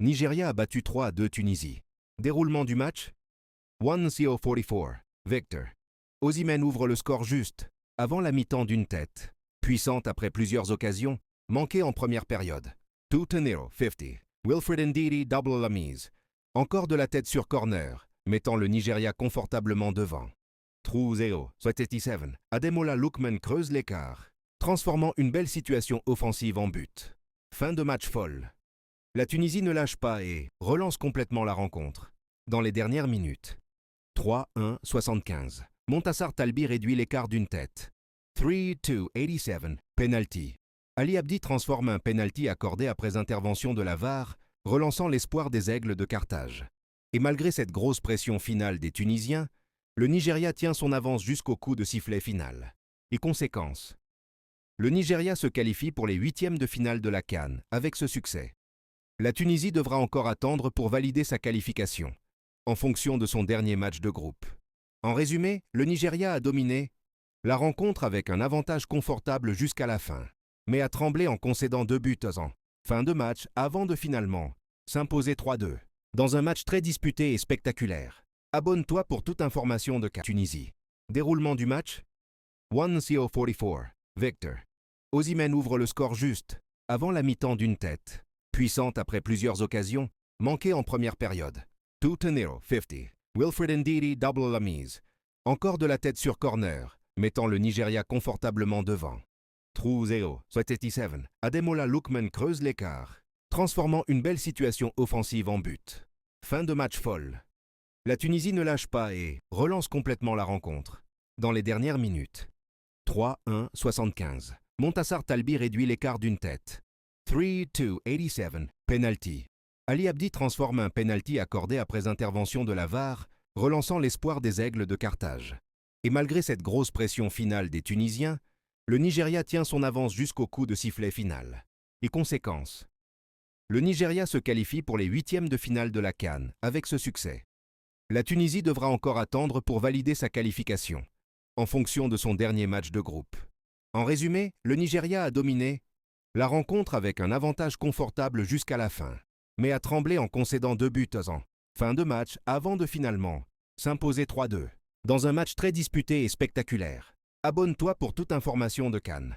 Nigeria a battu 3-2 Tunisie. Déroulement du match 1-0-44, Victor. Osimhen ouvre le score juste, avant la mi-temps d'une tête, puissante après plusieurs occasions, manquées en première période. 2-0-50, Wilfred Ndidi double la mise. Encore de la tête sur corner, mettant le Nigeria confortablement devant. 3-0-77, Ademola Lookman creuse l'écart, transformant une belle situation offensive en but. Fin de match folle. La Tunisie ne lâche pas et relance complètement la rencontre. Dans les dernières minutes. 3-1-75. Montassar Talbi réduit l'écart d'une tête. 3-2-87. Penalty. Ali Abdi transforme un penalty accordé après intervention de la VAR, relançant l'espoir des Aigles de Carthage. Et malgré cette grosse pression finale des Tunisiens, le Nigeria tient son avance jusqu'au coup de sifflet final. Et conséquence. Le Nigeria se qualifie pour les huitièmes de finale de la CAN avec ce succès. La Tunisie devra encore attendre pour valider sa qualification, en fonction de son dernier match de groupe. En résumé, le Nigeria a dominé la rencontre avec un avantage confortable jusqu'à la fin, mais a tremblé en concédant 2 buts en fin de match avant de finalement s'imposer 3-2. Dans un match très disputé et spectaculaire. Abonne-toi pour toute information de Tunisie. Déroulement du match 1-0-44, Victor. Osimhen ouvre le score juste, avant la mi-temps d'une tête, puissante après plusieurs occasions, manquées en première période. 2-0-50, Wilfred Ndidi double la mise. Encore de la tête sur corner, mettant le Nigeria confortablement devant. 3-0-77, Ademola Lookman creuse l'écart, transformant une belle situation offensive en but. Fin de match folle. La Tunisie ne lâche pas et relance complètement la rencontre. Dans les dernières minutes. 3-1-75. Montassar Talbi réduit l'écart d'une tête. 3-2-87, penalty. Ali Abdi transforme un penalty accordé après intervention de la VAR, relançant l'espoir des Aigles de Carthage. Et malgré cette grosse pression finale des Tunisiens, le Nigeria tient son avance jusqu'au coup de sifflet final. Et conséquence. Le Nigeria se qualifie pour les huitièmes de finale de la CAN avec ce succès. La Tunisie devra encore attendre pour valider sa qualification, en fonction de son dernier match de groupe. En résumé, le Nigeria a dominé la rencontre avec un avantage confortable jusqu'à la fin, mais a tremblé en concédant 2 buts en fin de match avant de finalement s'imposer 3-2. Dans un match très disputé et spectaculaire. Abonne-toi pour toute information de CAN.